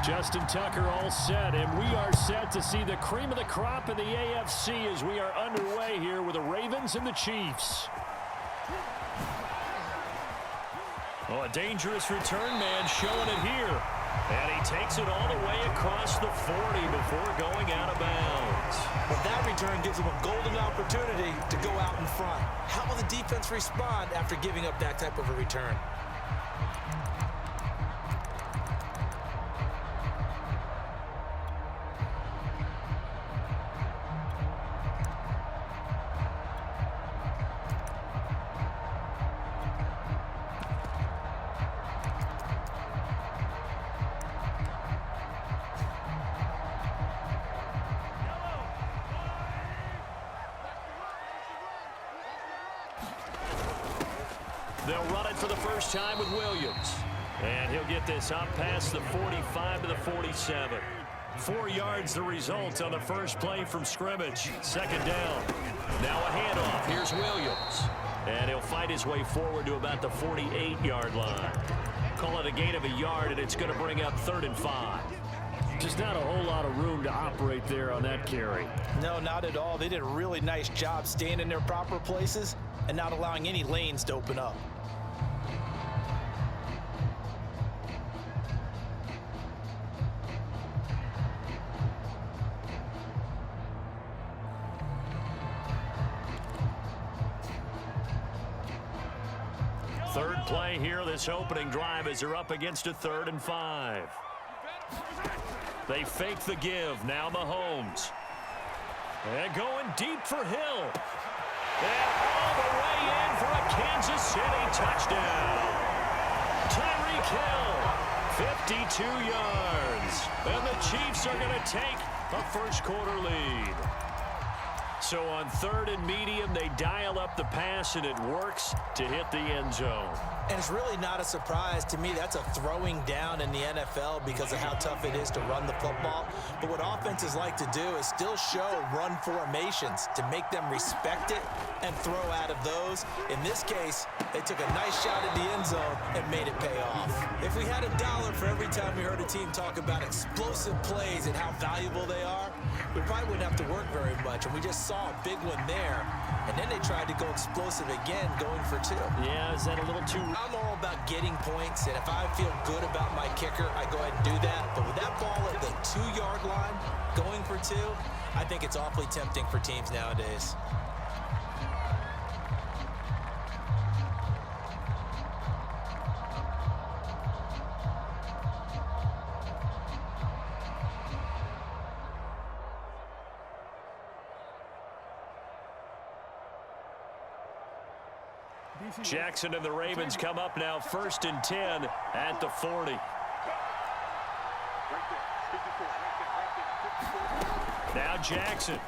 Justin Tucker all set, and we are set to see the cream of the crop in the AFC as we are underway here with the Ravens and the Chiefs. Oh, a dangerous return man showing it here. And he takes it all the way across the 40 before going out of bounds. But that return gives him a golden opportunity to go out in front. How will the defense respond after giving up that type of a return? They'll run it for the first time with Williams. And he'll get this up past the 45 to the 47. 4 yards the result on the first play from scrimmage. Second down. Now a handoff. Here's Williams. And he'll fight his way forward to about the 48-yard line. Call it a gain of a yard, and it's going to bring up 3rd and 5. Just not a whole lot of room to operate there on that carry. No, not at all. They did a really nice job staying in their proper places and not allowing any lanes to open up. Third play here, this opening drive, as they're up against a 3rd and 5. They fake the give. Now Mahomes. And going deep for Hill. And all the way in for a Kansas City touchdown. Tyreek Hill, 52 yards. And the Chiefs are going to take a first-quarter lead. So on 3rd and medium, they dial up the pass, and it works to hit the end zone. And it's really not a surprise to me. That's a throwing down in the NFL because of how tough it is to run the football. But what offenses like to do is still show run formations to make them respect it and throw out of those. In this case, they took a nice shot at the end zone and made it pay off. If we had $1 for every time we heard a team talk about explosive plays and how valuable they are, we probably wouldn't have to work very much. And we just saw a big one there. And then they tried to go explosive again, going for 2. Yeah, is that a little too... I'm all about getting points, and if I feel good about my kicker, I go ahead and do that. But with that ball at the 2-yard line, going for 2, I think it's awfully tempting for teams nowadays. Jackson and the Ravens come up now 1st and 10 at the 40. Now Jackson.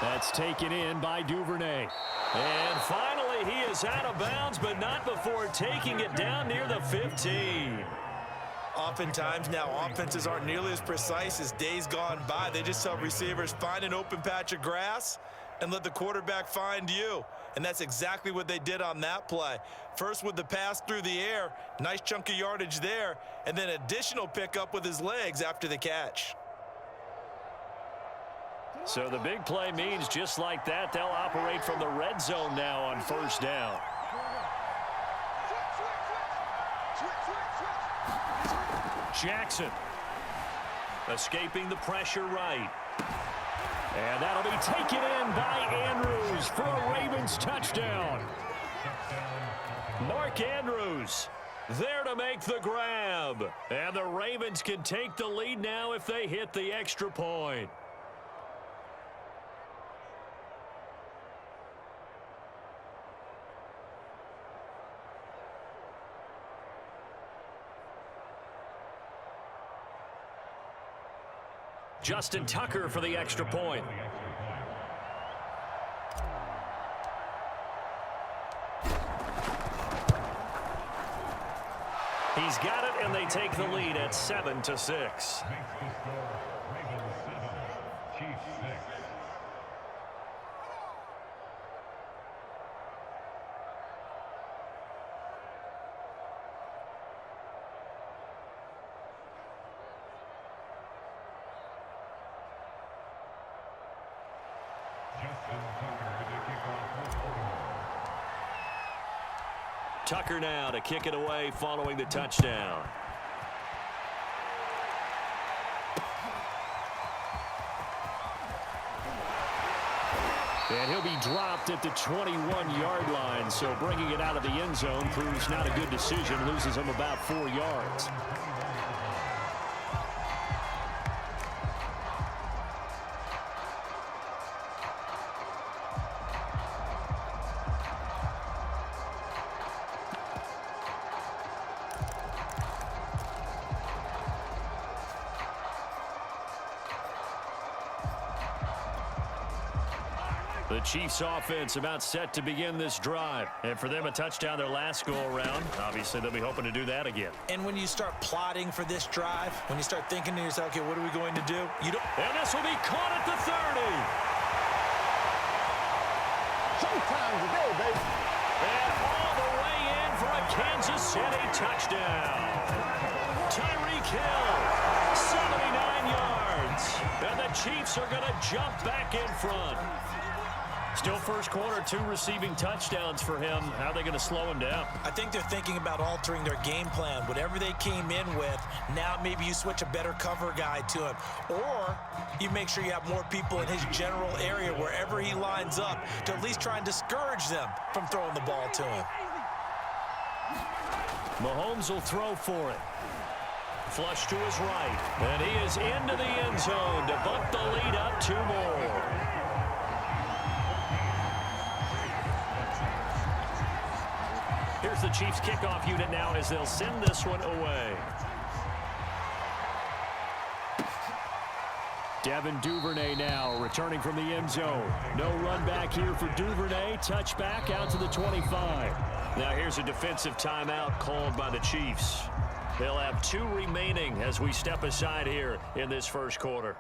That's taken in by Duvernay. And finally he is out of bounds, but not before taking it down near the 15. Oftentimes now offenses aren't nearly as precise as days gone by. They just tell receivers, find an open patch of grass and let the quarterback find you. And that's exactly what they did on that play. First with the pass through the air, nice chunk of yardage there, and then additional pickup with his legs after the catch. So the big play means just like that, they'll operate from the red zone now on 1st down. Jackson escaping the pressure right. And that'll be taken in by Andrews for a Ravens touchdown. Mark Andrews there to make the grab. And the Ravens can take the lead now if they hit the extra point. Justin Tucker for the extra point. He's got it, and they take the lead at 7-6. Tucker now to kick it away following the touchdown. And he'll be dropped at the 21-yard line, so bringing it out of the end zone proves not a good decision, loses him about 4 yards. The Chiefs offense about set to begin this drive. And for them, a touchdown their last go-around. Obviously, they'll be hoping to do that again. And when you start plotting for this drive, when you start thinking to yourself, okay, what are we going to do? And this will be caught at the 30. Showtime today, baby. And all the way in for a Kansas City touchdown. Tyreek Hill, 79 yards. And the Chiefs are going to jump back in front. Still first quarter, 2 receiving touchdowns for him. How are they going to slow him down? I think they're thinking about altering their game plan. Whatever they came in with, now maybe you switch a better cover guy to him. Or you make sure you have more people in his general area wherever he lines up to at least try and discourage them from throwing the ball to him. Mahomes will throw for it. Flush to his right. And he is into the end zone to bump the lead up 2 more. Here's the Chiefs kickoff unit now as they'll send this one away. Devin Duvernay now returning from the end zone. No run back here for Duvernay. Touchback out to the 25. Now here's a defensive timeout called by the Chiefs. They'll have 2 remaining as we step aside here in this first quarter.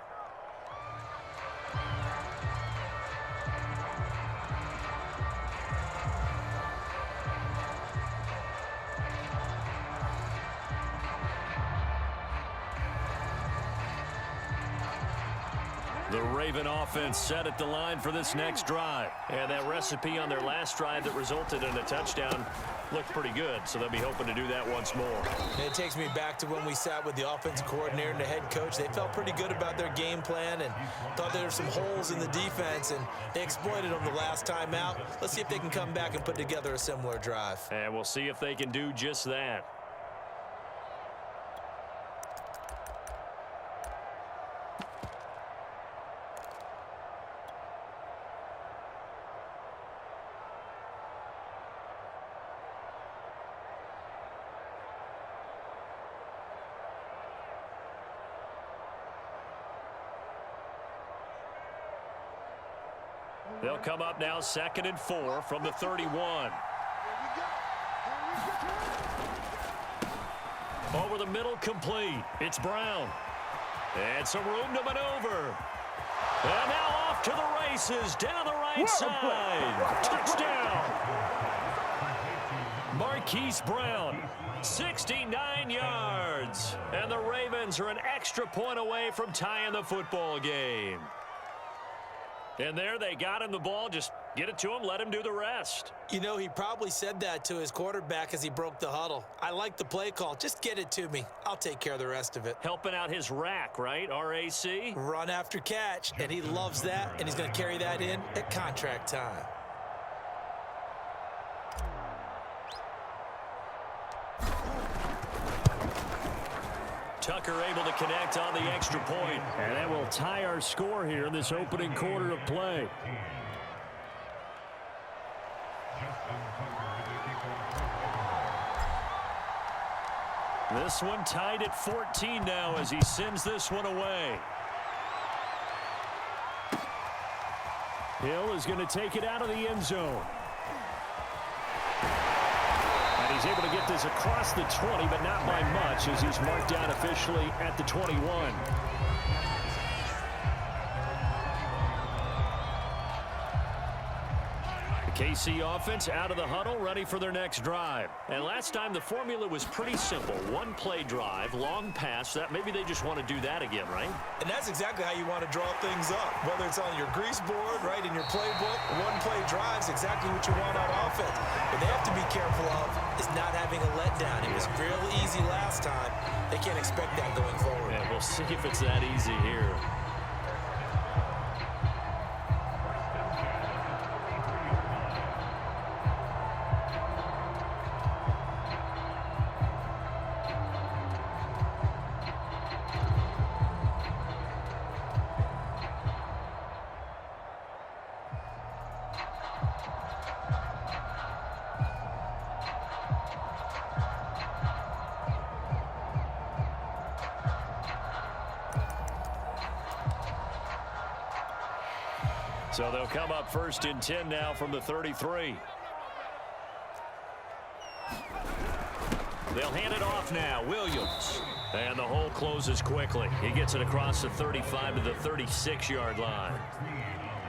The Raven offense set at the line for this next drive. And that recipe on their last drive that resulted in a touchdown looked pretty good, so they'll be hoping to do that once more. And it takes me back to when we sat with the offensive coordinator and the head coach. They felt pretty good about their game plan and thought there were some holes in the defense, and they exploited them the last time out. Let's see if they can come back and put together a similar drive. And we'll see if they can do just that. They'll come up now 2nd and 4 from the 31. Over the middle, complete. It's Brown. And some room to maneuver. And now off to the races, down the right side. Touchdown. Marquise Brown, 69 yards. And the Ravens are an extra point away from tying the football game. And there they got him the ball. Just get it to him, let him do the rest. You know, he probably said that to his quarterback as he broke the huddle. I like the play call. Just get it to me. I'll take care of the rest of it. Helping out his rack, right? RAC? Run after catch, and he loves that, and he's going to carry that in at contract time. Tucker able to connect on the extra point. And that will tie our score here in this opening quarter of play. This one tied at 14 now as he sends this one away. Hill is going to take it out of the end zone. And he's able to get this across the 20, but not by much as he's marked down officially at the 21. The KC offense out of the huddle, ready for their next drive. And last time the formula was pretty simple. One play drive, long pass. That maybe they just want to do that again, right? And that's exactly how you want to draw things up. Whether it's on your grease board, right, in your playbook, one play drive's exactly what you want on offense. What they have to be careful of is not having a letdown. It was real easy last time. They can't expect that going forward. Yeah, we'll see if it's that easy here. So they'll come up 1st and 10 now from the 33. They'll hand it off now. Williams. And the hole closes quickly. He gets it across the 35 to the 36-yard line.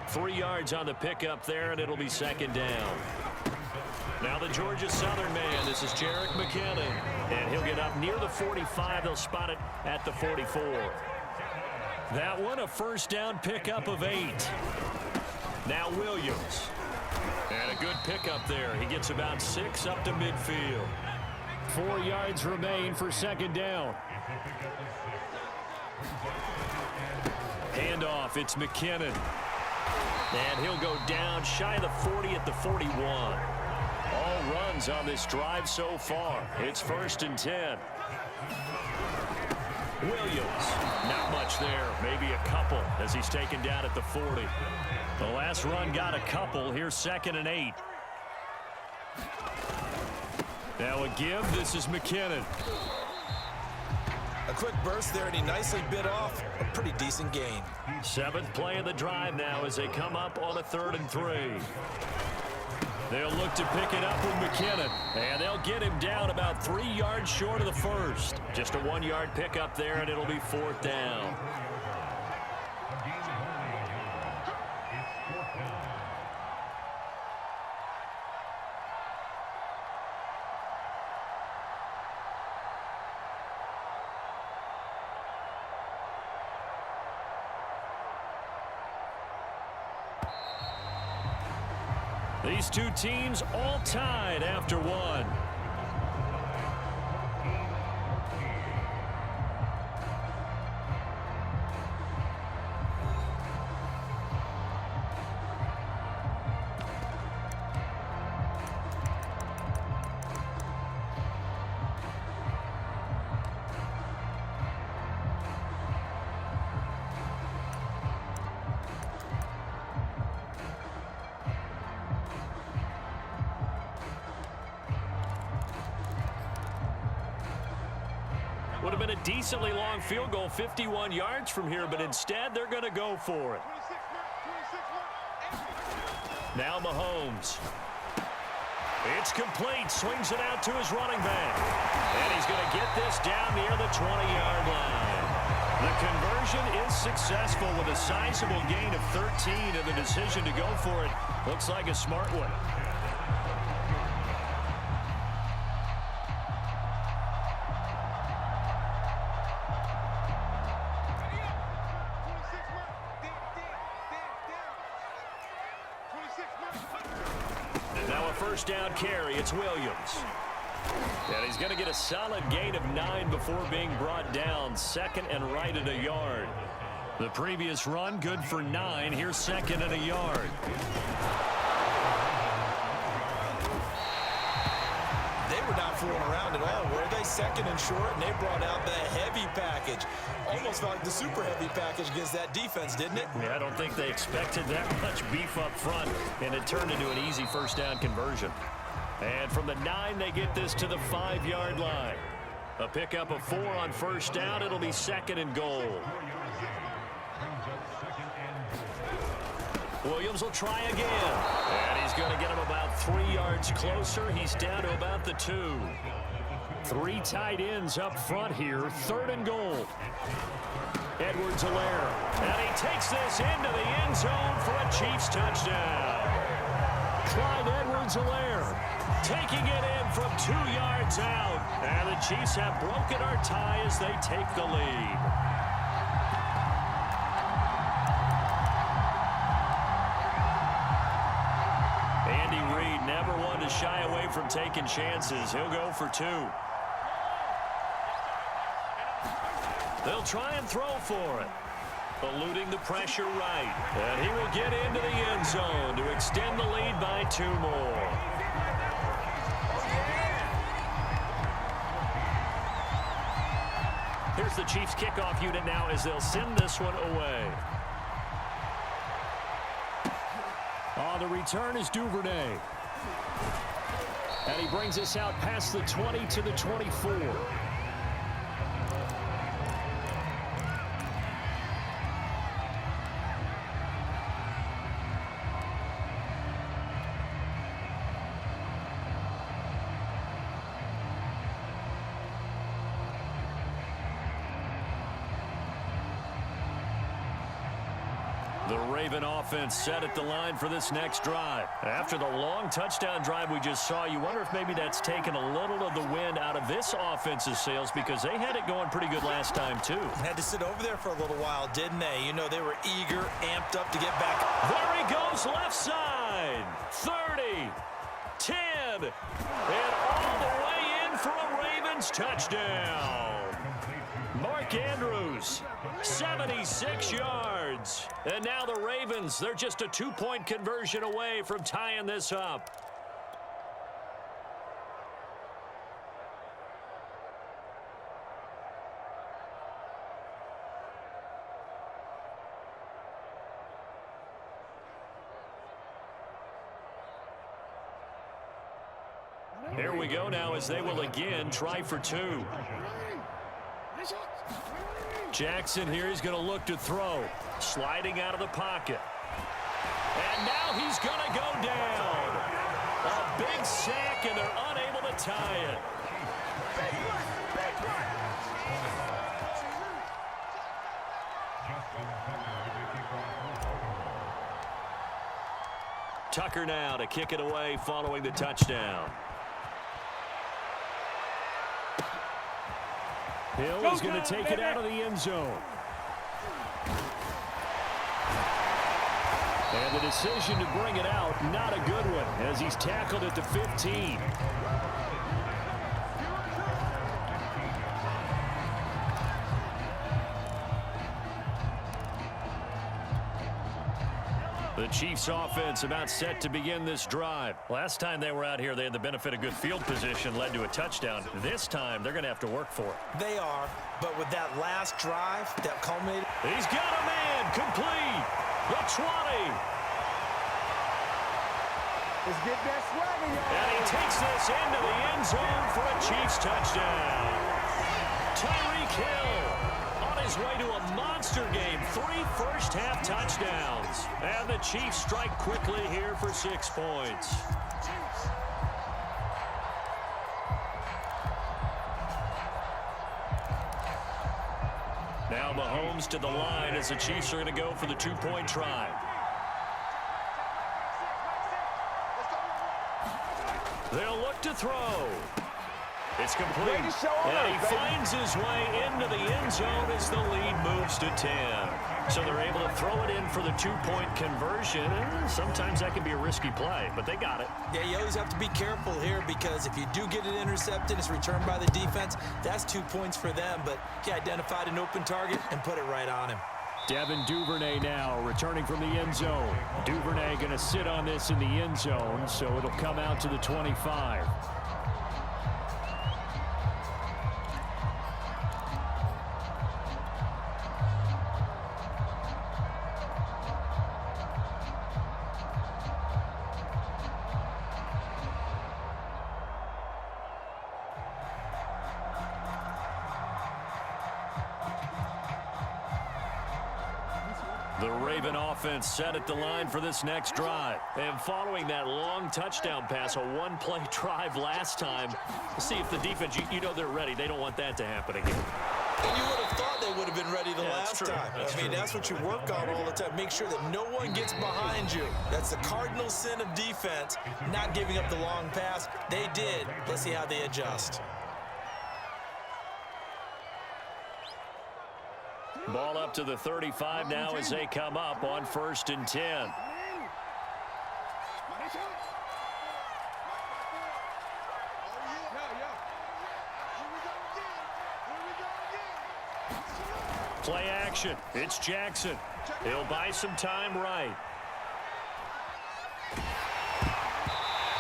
3 yards on the pickup there, and it'll be 2nd down. Now the Georgia Southern man. This is Jerick McKinnon. And he'll get up near the 45. They'll spot it at the 44. That one, a 1st down pickup of 8. Now Williams. And a good pickup there. He gets about 6 up to midfield. 4 yards remain for 2nd down. Handoff, it's McKinnon. And he'll go down shy of the 40 at the 41. All runs on this drive so far. It's 1st and 10. Williams, not much there, maybe a couple as he's taken down at the 40. The last run got a couple. Here's 2nd and 8. Now a give. This is McKinnon. A quick burst there, and he nicely bit off a pretty decent gain. 7th play of the drive now as they come up on a 3rd and 3. They'll look to pick it up with McKinnon, and they'll get him down about 3 yards short of the 1st. Just a 1-yard pickup there, and it'll be 4th down. These two teams all tied after one. Would have been a decently long field goal, 51 yards from here, but instead they're going to go for it. Now Mahomes. It's complete. Swings it out to his running back. And he's going to get this down near the 20-yard line. The conversion is successful with a sizable gain of 13, and the decision to go for it looks like a smart one. Now a 1st down carry. It's Williams. And he's going to get a solid gain of 9 before being brought down. 2nd and right at a yard. The previous run good for 9. Here's 2nd and a yard. They were not fooling around at all, were they? 2nd and short, and they brought out the heavy package. Almost felt like the super heavy package against that defense, didn't it? Yeah, I don't think they expected that much beef up front, and it turned into an easy 1st down conversion. And from the 9, they get this to the 5-yard line. A pickup of 4 on 1st down. It'll be 2nd and goal. Williams will try again. And he's going to get him about 3 yards closer. He's down to about the 2. 3 tight ends up front here. 3rd and goal. Edwards-Helaire. And he takes this into the end zone for a Chiefs touchdown. Clyde Edwards-Helaire taking it in from 2 yards out. And the Chiefs have broken our tie as they take the lead. Andy Reid never one to shy away from taking chances. He'll go for 2. They'll try and throw for it. Eluding the pressure right. And he will get into the end zone to extend the lead by 2 more. Here's the Chiefs kickoff unit now as they'll send this one away. On the return is Duvernay. And he brings us out past the 20 to the 24. The Raven offense set at the line for this next drive. After the long touchdown drive we just saw, you wonder if maybe that's taken a little of the wind out of this offense's sails because they had it going pretty good last time too. Had to sit over there for a little while, didn't they? You know, they were eager, amped up to get back. There he goes, left side. 30, 10, and all the way in for a Ravens touchdown. Mark Andrews, 76 yards. And now the Ravens, they're just a 2-point conversion away from tying this up. Here we go now as they will again try for 2. Jackson here, he's going to look to throw. Sliding out of the pocket. And now he's going to go down. A big sack, and they're unable to tie it. Tucker now to kick it away following the touchdown. Hill is going to take it out of the end zone. And the decision to bring it out, not a good one, as he's tackled at the 15. The Chiefs offense about set to begin this drive. Last time they were out here, they had the benefit of good field position, led to a touchdown. This time, they're going to have to work for it. They are, but with that last drive that culminated. He's got a man, complete. The 20. Let's get that swagger, y'all. And he takes this into the end zone for a Chiefs touchdown. Tyreek Hill on his way to a monster game. 3 first-half touchdowns. And the Chiefs strike quickly here for 6 points. Now Mahomes to the line as the Chiefs are going to go for the 2-point try. They'll look to throw. It's complete. And he finds his way into the end zone as the lead moves to 10. So they're able to throw it in for the 2-point conversion. And sometimes that can be a risky play, but they got it. Yeah, you always have to be careful here because if you do get it intercepted, it's returned by the defense. That's 2 points for them, but he identified an open target and put it right on him. Devin Duvernay now returning from the end zone. Duvernay going to sit on this in the end zone, so it'll come out to the 25. The Raven offense set at the line for this next drive. And following that long touchdown pass, a one-play drive last time, we'll see if the defense, you know they're ready. They don't want that to happen again. And you would have thought they would have been ready the last time. I mean, that's what you work on all the time. Make sure that no one gets behind you. That's the cardinal sin of defense, not giving up the long pass. They did. Let's see how they adjust. Ball up to the 35 now as they come up on 1st and 10. Play action. It's Jackson. He'll buy some time right.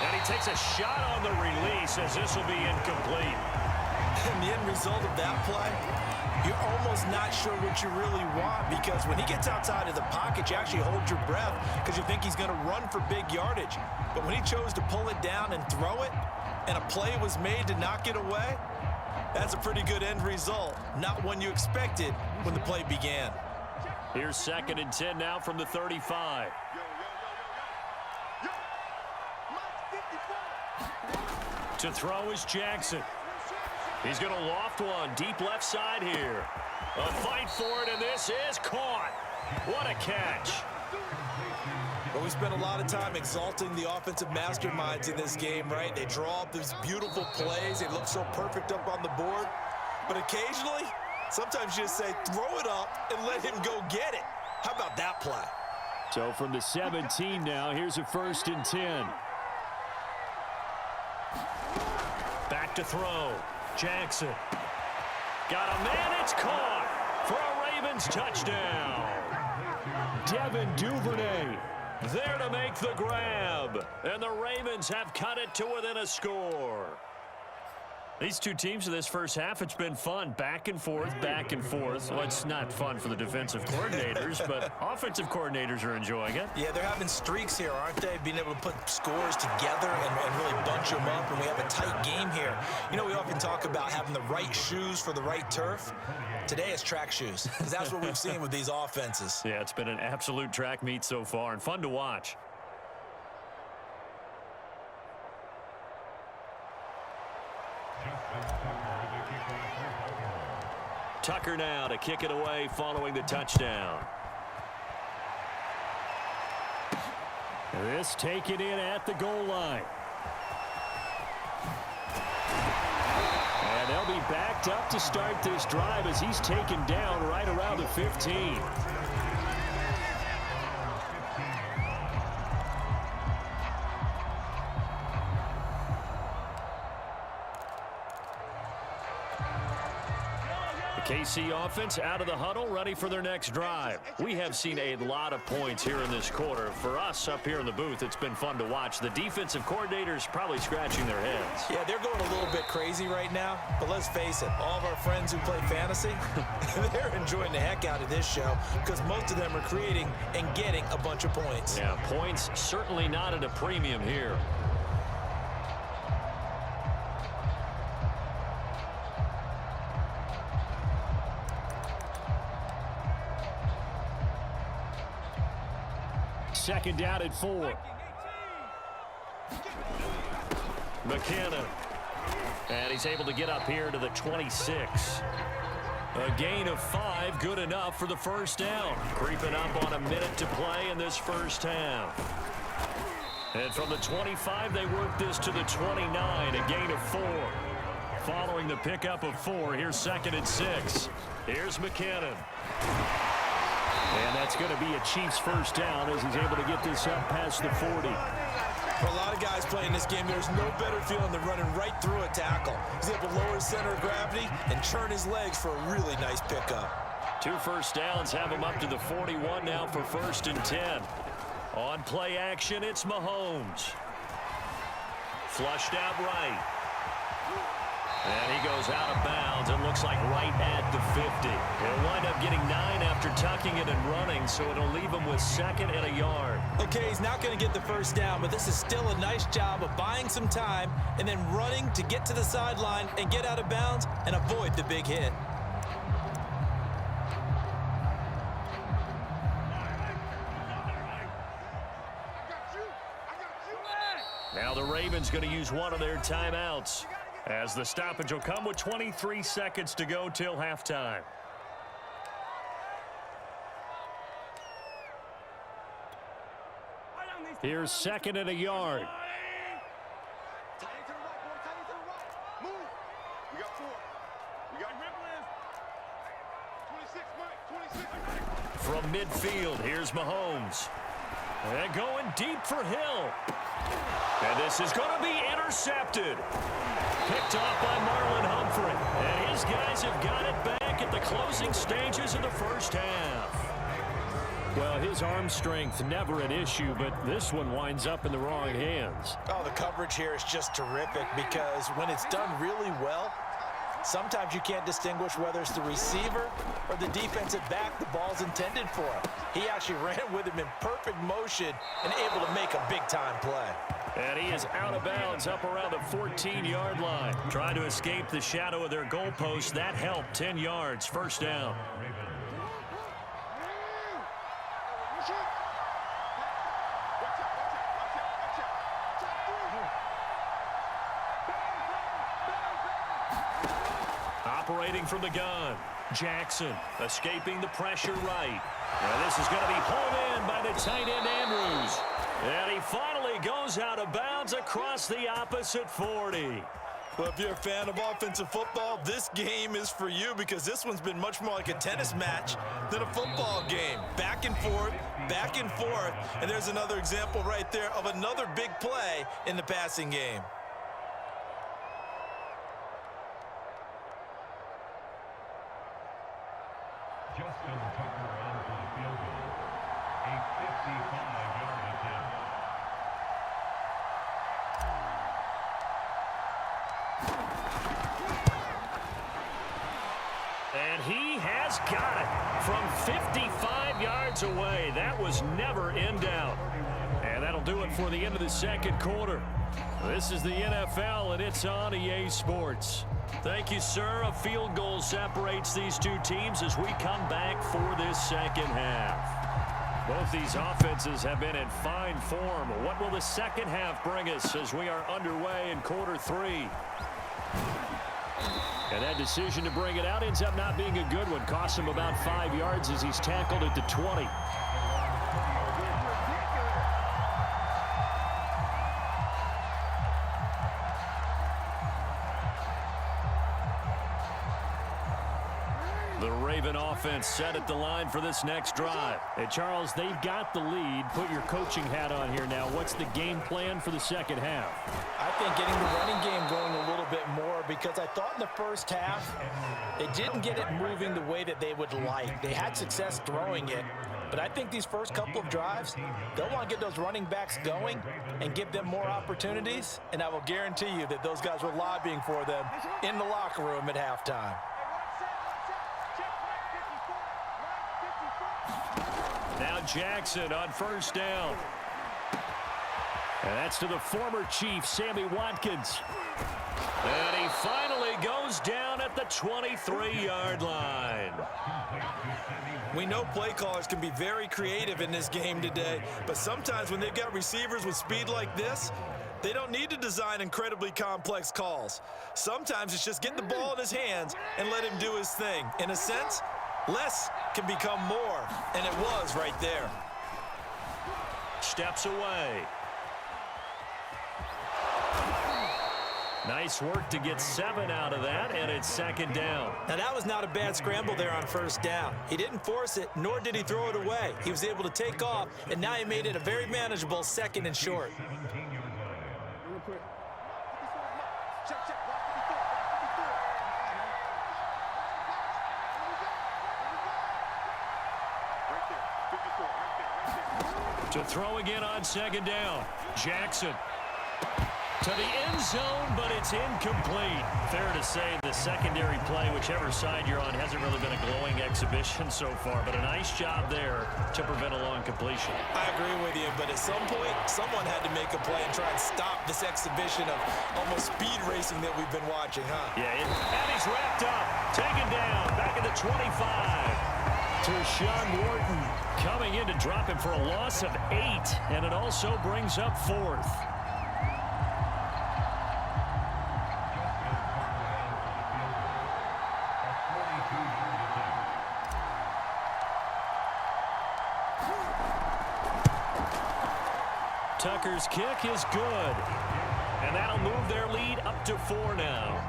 And he takes a shot on the release as this will be incomplete. And the end result of that play, you're almost not sure what you really want, because when he gets outside of the pocket, you actually hold your breath because you think he's going to run for big yardage. But when he chose to pull it down and throw it, and a play was made to knock it away, that's a pretty good end result. Not one you expected when the play began. Here's 2nd and 10 now from the 35. To throw is Jackson. He's going to loft one deep left side here. A fight for it, and this is caught. What a catch. But we spent a lot of time exalting the offensive masterminds in this game, right? They draw up these beautiful plays. They look so perfect up on the board. But occasionally, sometimes you just say, throw it up and let him go get it. How about that play? So from the 17 now, here's a 1st and 10. Back to throw. Jackson. Got a man, it's caught for a Ravens touchdown. Devin Duvernay there to make the grab. And the Ravens have cut it to within a score. These two teams in this first half, it's been fun. Back and forth, back and forth. Well, it's not fun for the defensive coordinators, but offensive coordinators are enjoying it. Yeah, they're having streaks here, aren't they? Being able to put scores together and really bunch them up, and we have a tight game here. You know, we often talk about having the right shoes for the right turf. Today it's track shoes, because that's what we've seen with these offenses. Yeah, it's been an absolute track meet so far, and fun to watch. Tucker now to kick it away following the touchdown. This taken in at the goal line. And they'll be backed up to start this drive as he's taken down right around the 15. KC offense out of the huddle, ready for their next drive. We have seen a lot of points here in this quarter. For us up here in the booth, it's been fun to watch. The defensive coordinators probably scratching their heads. Yeah, they're going a little bit crazy right now, but let's face it, all of our friends who play fantasy, they're enjoying the heck out of this show because most of them are creating and getting a bunch of points. Yeah, points certainly not at a premium here. Second down at 4. McKinnon. And he's able to get up here to the 26. A gain of 5, good enough for the first down. Creeping up on a minute to play in this first half. And from the 25, they work this to the 29, a gain of 4. Following the pickup of 4, here's 2nd and 6. Here's McKinnon. And that's going to be a Chiefs first down as he's able to get this up past the 40. For a lot of guys playing this game, there's no better feeling than running right through a tackle. He's able to lower his center of gravity and churn his legs for a really nice pickup. 2 first downs have him up to the 41 now for 1st and 10. On play action, it's Mahomes. Flushed out right. And he goes out of bounds and looks like right at the 50. He'll wind up getting 9 after tucking it and running, so it'll leave him with 2nd and a yard. Okay, he's not going to get the first down, but this is still a nice job of buying some time and then running to get to the sideline and get out of bounds and avoid the big hit. Now the Ravens going to use one of their timeouts. As the stoppage will come with 23 seconds to go till halftime. Here's second and a yard. From midfield, here's Mahomes. And going deep for Hill. And this is going to be intercepted. Picked off by Marlon Humphrey. And his guys have got it back at the closing stages of the first half. Well, his arm strength never an issue, but this one winds up in the wrong hands. Oh, the coverage here is just terrific because when it's done really well, sometimes you can't distinguish whether it's the receiver or the defensive back the ball's intended for. He actually ran with him in perfect motion and able to make a big-time play. And he is out of bounds up around the 14-yard line. Trying to escape the shadow of their goalpost. That helped. 10 yards, first down. Operating from the gun, Jackson escaping the pressure right. Now this is going to be hauled in by the tight end Andrews. And he finally goes out of bounds across the opposite 40. Well, if you're a fan of offensive football, this game is for you because this one's been much more like a tennis match than a football game. Back and forth, and there's another example right there of another big play in the passing game. And he has got it from 55 yards away. That was never in doubt. And that'll do it for the end of the second quarter. This is the NFL, and it's on EA Sports. Thank you, sir. A field goal separates these two teams as we come back for this second half. Both these offenses have been in fine form. What will the second half bring us as we are underway in quarter three? And that decision to bring it out ends up not being a good one. Costs him about 5 yards as he's tackled at the 20. The Raven offense set at the line for this next drive. Hey, Charles, they've got the lead. Put your coaching hat on here now. What's the game plan for the second half? I think getting the running game going a little bit more because I thought in the first half they didn't get it moving the way that they would like. They had success throwing it, but I think these first couple of drives, they'll want to get those running backs going and give them more opportunities, and I will guarantee you that those guys were lobbying for them in the locker room at halftime. Now Jackson on first down. And that's to the former Chief, Sammy Watkins. And he finally goes down at the 23-yard line. We know play callers can be very creative in this game today, but sometimes when they've got receivers with speed like this, they don't need to design incredibly complex calls. Sometimes it's just get the ball in his hands and let him do his thing. In a sense, less can become more, and it was right there. Steps away. Nice work to get 7 out of that, and it's second down. Now, that was not a bad scramble there on first down. He didn't force it, nor did he throw it away. He was able to take off, and now he made it a very manageable second and short. To throw again on second down. Jackson to the end zone, but it's incomplete. Fair to say the secondary play, whichever side you're on, hasn't really been a glowing exhibition so far, but a nice job there to prevent a long completion. I agree with you, but at some point, someone had to make a play and try and stop this exhibition of almost speed racing that we've been watching, huh? Yeah, and he's wrapped up, taken down, back at the 25. To Sean Wharton coming in to drop him for a loss of 8, and it also brings up 4th. Tucker's kick is good. And that'll move their lead up to 4 now.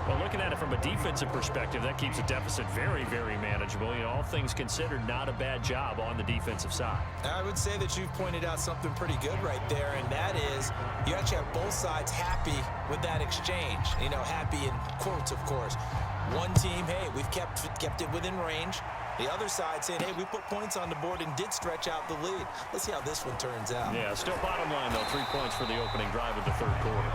Well, looking at it from a defensive perspective, that keeps the deficit very, very manageable. You know, all things considered, not a bad job on the defensive side. I would say that you've pointed out something pretty good right there, and that is you actually have both sides happy with that exchange. You know, happy in quotes, of course. One team, hey, we've kept it within range. The other side saying, hey, we put points on the board and did stretch out the lead. Let's see how this one turns out. Yeah, still bottom line, though, 3 points for the opening drive of the third quarter.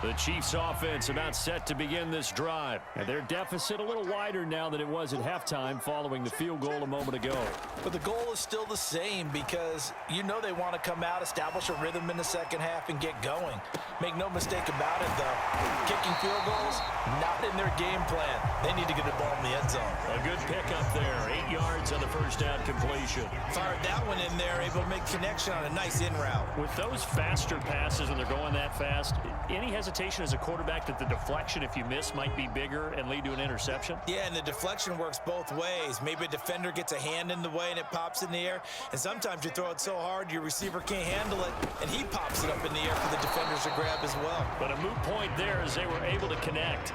The Chiefs offense about set to begin this drive. And their deficit a little wider now than it was at halftime following the field goal a moment ago. But the goal is still the same because you know they want to come out, establish a rhythm in the second half, and get going. Make no mistake about it, though. Kicking field goals, not in their game plan. They need to get the ball in the end zone. A good pickup there. 8 yards on the first down completion. Fired that one in there, able to make connection on a nice in route. With those faster passes when they're going that fast, any hesitation as a quarterback that the deflection, if you miss, might be bigger and lead to an interception? Yeah, and the deflection works both ways. Maybe a defender gets a hand in the way and it pops in the air. And sometimes you throw it so hard your receiver can't handle it, and he pops it up in the air for the defenders to grab as well. But a moot point there as they were able to connect.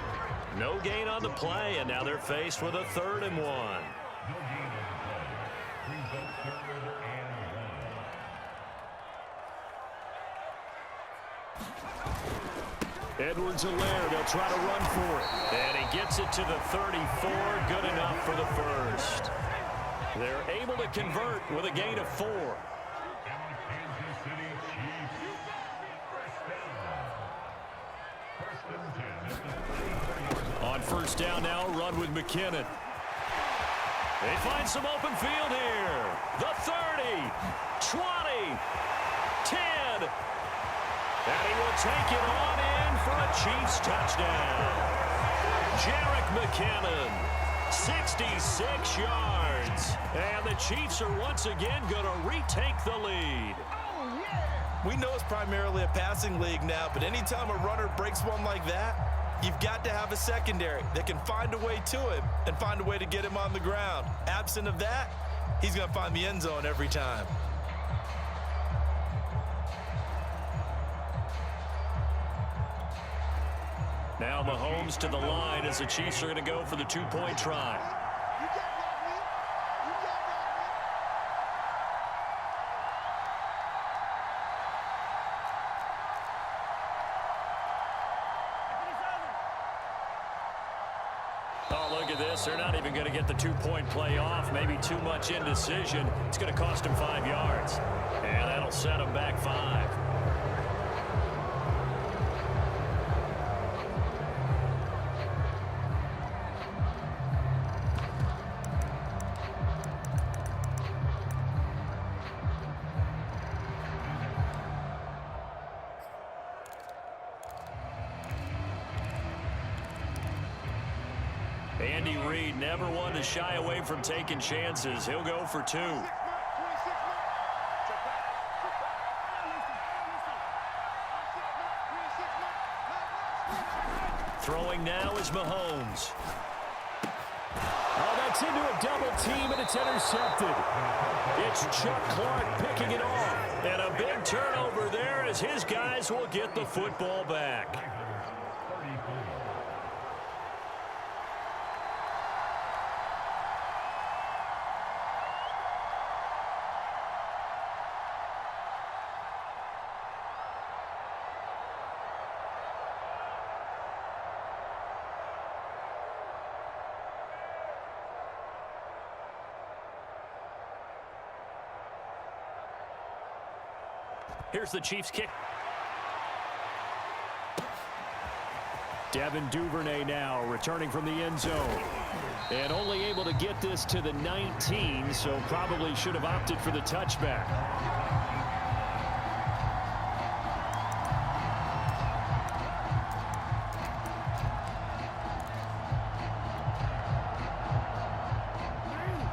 No gain on the play, and now they're faced with a 3rd and 1. Edwards-Helaire, they'll try to run for it. And he gets it to the 34, good enough for the first. They're able to convert with a gain of 4. On first down now, run with McKinnon. They find some open field here. The 30, 20, 10. And he will take it on in for a Chiefs touchdown. Jerick McKinnon, 66 yards. And the Chiefs are once again going to retake the lead. We know it's primarily a passing league now, but anytime a runner breaks one like that, you've got to have a secondary that can find a way to him and find a way to get him on the ground. Absent of that, he's going to find the end zone every time. Now Mahomes to the line as the Chiefs are going to go for the 2-point try. Oh, look at this. They're not even going to get the 2-point play off. Maybe too much indecision. It's going to cost him 5 yards. And that'll set him back 5. Andy Reid never one to shy away from taking chances. He'll go for 2. Throwing now is Mahomes. Oh, that's into a double team, and it's intercepted. It's Chuck Clark picking it off. And a big turnover there as his guys will get the football back. Here's the Chiefs kick. Devin Duvernay now returning from the end zone. And only able to get this to the 19, so probably should have opted for the touchback.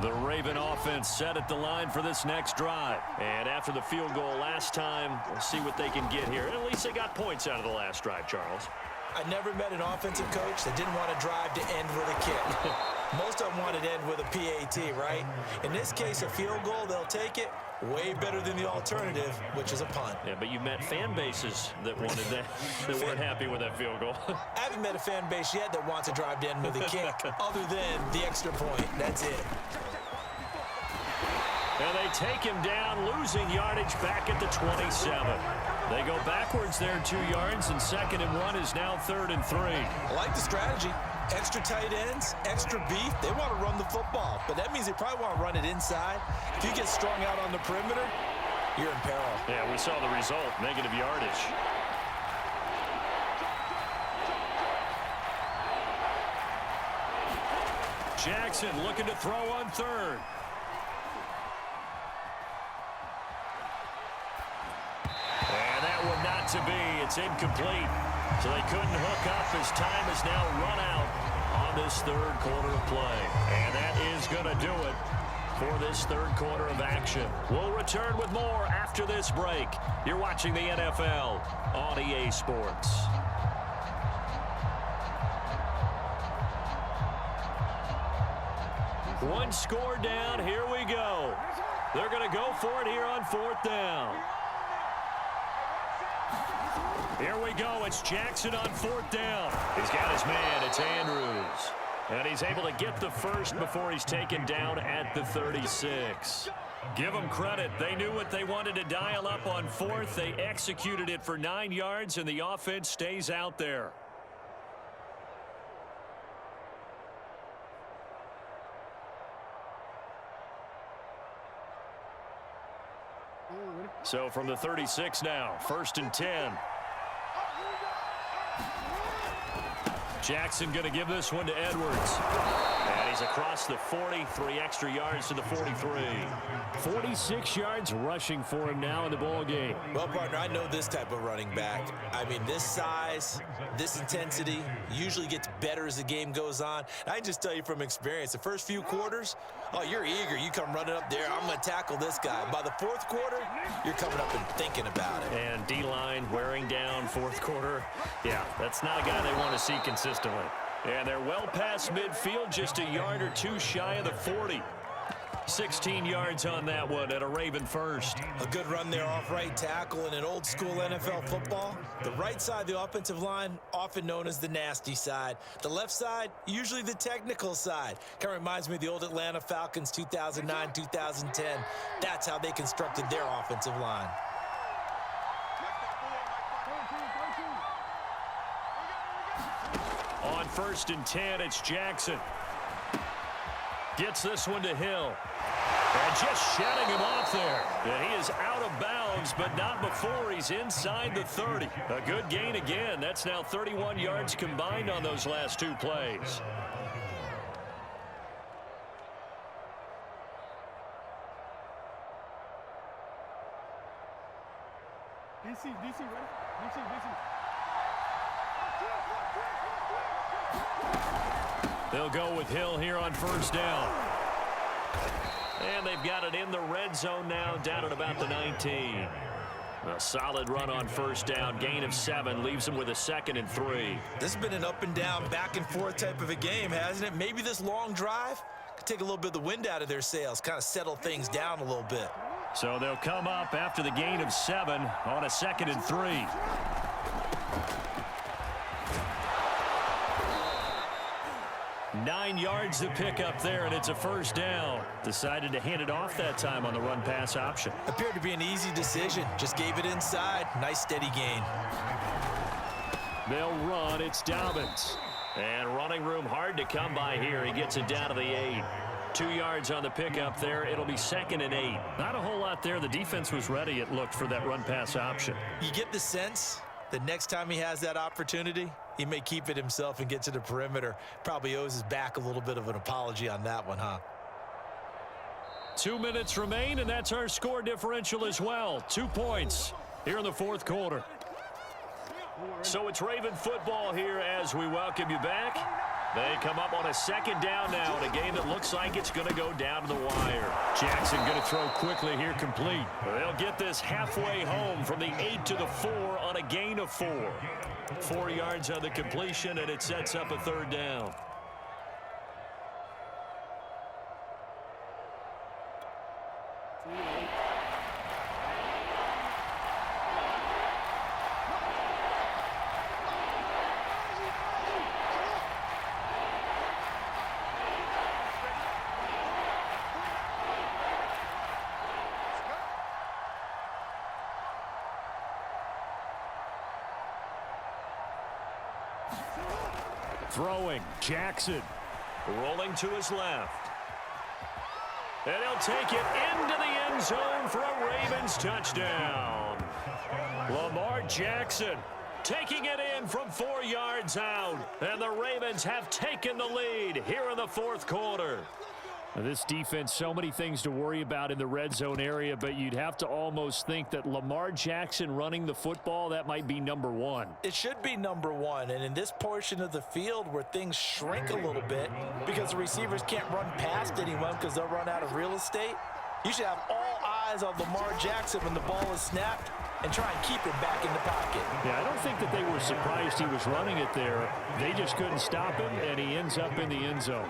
The Raven offense set at the line for this next drive. And after the field goal last time, we'll see what they can get here. At least they got points out of the last drive, Charles. I never met an offensive coach that didn't want to drive to end with a kick. Most of them wanted to end with a PAT, right? In this case, a field goal, they'll take it. Way better than the alternative, which is a punt. Yeah, but you met fan bases that wanted that, that weren't happy with that field goal. I haven't met a fan base yet that wants to drive to end with a kick, other than the extra point. That's it. And they take him down, losing yardage back at the 27. They go backwards there 2 yards, and 2nd and 1 is now 3rd and 3. I like the strategy. Extra tight ends, extra beef. They want to run the football, but that means they probably want to run it inside. If you get strung out on the perimeter, you're in peril. Yeah, we saw the result, negative yardage. Jackson looking to throw on 3rd. And that one not to be. It's incomplete. So they couldn't hook up as time has now run out on this 3rd quarter of play. And that is going to do it for this 3rd quarter of action. We'll return with more after this break. You're watching the NFL on EA Sports. One score down. Here we go. They're going to go for it here on 4th down. Here we go. It's Jackson on 4th down. He's got his man. It's Andrews. And he's able to get the first before he's taken down at the 36. Give them credit. They knew what they wanted to dial up on 4th. They executed it for 9 yards, and the offense stays out there. So from the 36 now, 1st and 10. Jackson going to give this one to Edwards. And he's across the 40, 3 extra yards to the 43. 46 yards rushing for him now in the ball game. Well, partner, I know this type of running back. I mean, this size, this intensity usually gets better as the game goes on. I can just tell you from experience, the first few quarters, oh, you're eager. You come running up there, I'm going to tackle this guy. By the 4th quarter, you're coming up and thinking about it. And D-line wearing down 4th quarter. Yeah, that's not a guy they want to see consistently. And they're well past midfield, just a yard or 2 shy of the 40. 16 yards on that one at a Raven first. A good run there off right tackle in an old school NFL football. The right side of the offensive line, often known as the nasty side. The left side, usually the technical side. Kind of reminds me of the old Atlanta Falcons 2009, 2010. That's how they constructed their offensive line. On 1st and 10, it's Jackson. Gets this one to Hill. And just shutting him off there. And he is out of bounds, but not before he's inside the 30. A good gain again. That's now 31 yards combined on those last 2 plays. DC, ready? DC. They'll go with Hill here on 1st down. And they've got it in the red zone now, down at about the 19. A solid run on 1st down, gain of 7, leaves them with a 2nd and 3. This has been an up and down, back and forth type of a game, hasn't it? Maybe this long drive could take a little bit of the wind out of their sails, kind of settle things down a little bit. So they'll come up after the gain of 7 on a 2nd and 3. Nine yards to pick up there, and it's a 1st down. Decided to hand it off that time on the run-pass option. Appeared to be an easy decision. Just gave it inside. Nice, steady gain. They'll run. It's Dobbins. And running room hard to come by here. He gets it down to the 8. 2 yards on the pickup there. It'll be 2nd and 8. Not a whole lot there. The defense was ready, it looked, for that run-pass option. You get the sense that next time he has that opportunity, he may keep it himself and get to the perimeter. Probably owes his back a little bit of an apology on that one, huh? 2 minutes remain, and that's our score differential as well. 2 points here in the 4th quarter. So it's Raven football here as we welcome you back. They come up on a second down now in a game that looks like it's going to go down to the wire. Jackson going to throw quickly here, complete. They'll get this halfway home from the 8 to the 4 on a gain of 4. 4 yards on the completion, and it sets up a third down. Throwing, Jackson. Rolling to his left. And he'll take it into the end zone for a Ravens touchdown. Lamar Jackson taking it in from 4 yards out. And the Ravens have taken the lead here in the fourth quarter. Now, this defense, so many things to worry about in the red zone area, but you'd have to almost think that Lamar Jackson running the football, that might be number one. It should be number one, and in this portion of the field where things shrink a little bit because the receivers can't run past anyone because they'll run out of real estate, you should have all eyes on Lamar Jackson when the ball is snapped and try and keep him back in the pocket. Yeah, I don't think that they were surprised he was running it there. They just couldn't stop him, and he ends up in the end zone.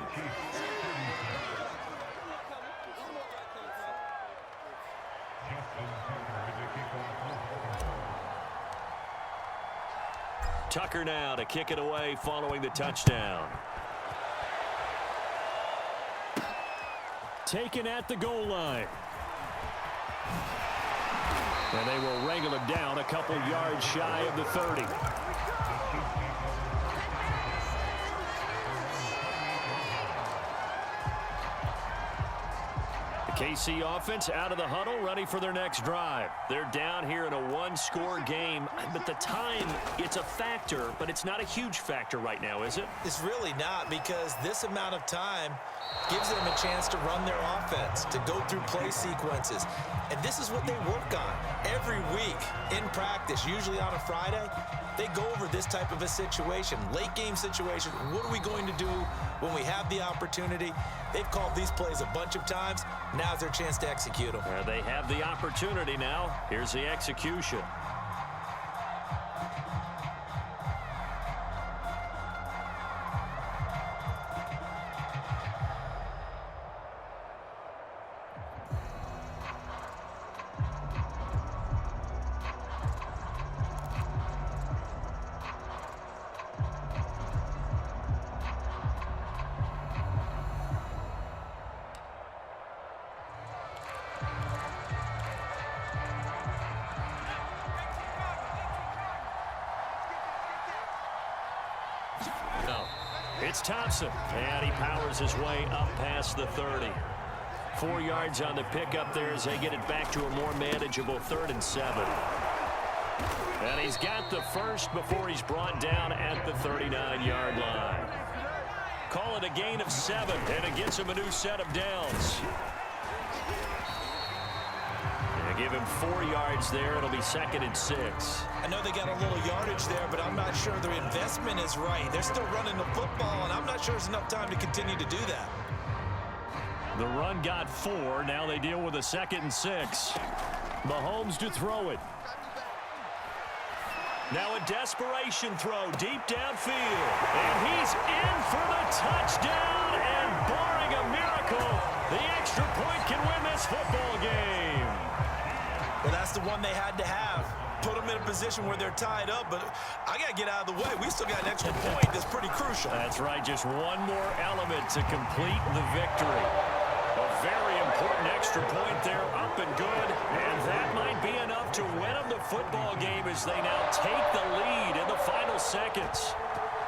Tucker now to kick it away following the touchdown. Taken at the goal line. And they will wrangle him down a couple yards shy of the 30. KC offense out of the huddle, ready for their next drive. They're down here in a one-score game, but the time, it's a factor, but it's not a huge factor right now, is it? It's really not, because this amount of time gives them a chance to run their offense, to go through play sequences. And this is what they work on every week in practice, usually on a Friday. They go over this type of a situation, late game situation. What are we going to do when we have the opportunity? They've called these plays a bunch of times. Now's their chance to execute them. They have the opportunity now. Here's the execution. It's Thompson, and he powers his way up past the 30. 4 yards on the pickup there as they get it back to a more manageable 3rd and 7. And he's got the first before he's brought down at the 39-yard line. Call it a gain of 7, and it gets him a new set of downs. Give him 4 yards there. It'll be 2nd and 6. I know they got a little yardage there, but I'm not sure their investment is right. They're still running the football, and I'm not sure there's enough time to continue to do that. The run got 4. Now they deal with a 2nd and 6. Mahomes to throw it. Now a desperation throw deep downfield. And he's in for the touchdown. And barring a miracle, the extra point can win this football game. Well, that's the one they had to have. Put them in a position where they're tied up, but I got to get out of the way. We still got an extra point that's pretty crucial. That's right. Just one more element to complete the victory. A very important extra point there, up and good. And that might be enough to win them the football game as they now take the lead in the final seconds.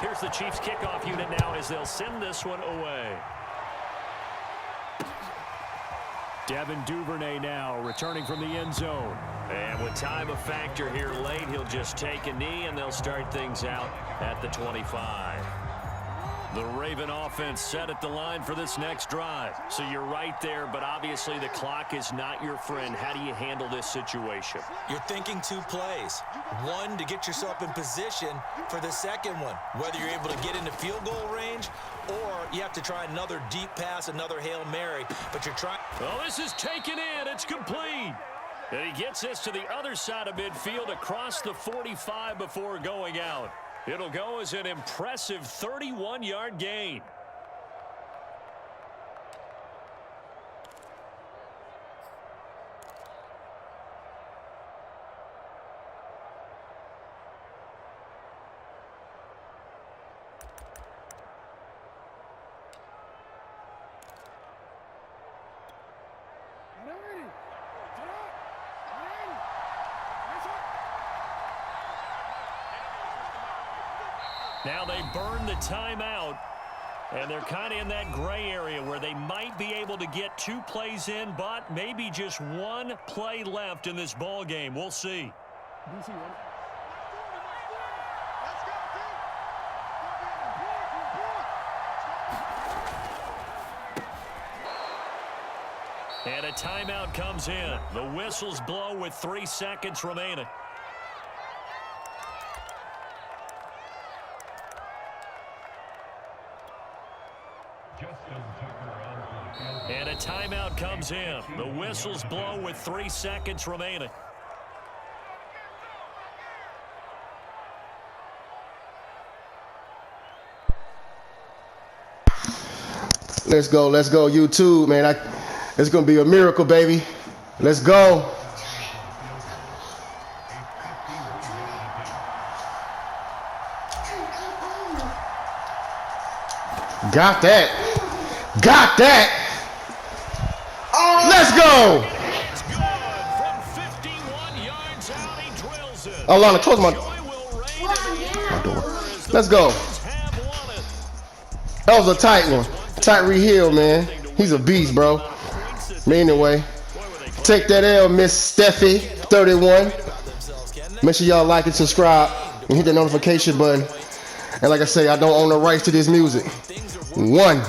Here's the Chiefs kickoff unit now as they'll send this one away. Devin Duvernay now returning from the end zone. And with time a factor here late, he'll just take a knee and they'll start things out at the 25. The Raven offense set at the line for this next drive. So you're right there, but obviously the clock is not your friend. How do you handle this situation? You're thinking 2 plays. One, to get yourself in position for the second one, whether you're able to get into field goal range or you have to try another deep pass, another Hail Mary, but you're trying. Well, this is taken in. It's complete. And he gets this to the other side of midfield across the 45 before going out. It'll go as an impressive 31-yard gain. Now they burn the timeout, and they're kind of in that gray area where they might be able to get 2 plays in, but maybe just 1 play left in this ball game. We'll see. And a timeout comes in. The whistles blow with 3 seconds remaining. And a timeout comes in. The whistles blow with 3 seconds remaining. Let's go, YouTube, man. It's going to be a miracle, baby. Let's go. Got that. Got that. Let's go. It's good. From 51 yards out, he drills it. Alana, close my door. Let's go. That was a tight one. Tyree Hill, man. He's a beast, bro. But anyway, take that L, Miss Steffi, 31. Make sure y'all like and subscribe and hit the notification button. And like I say, I don't own the rights to this music. 1.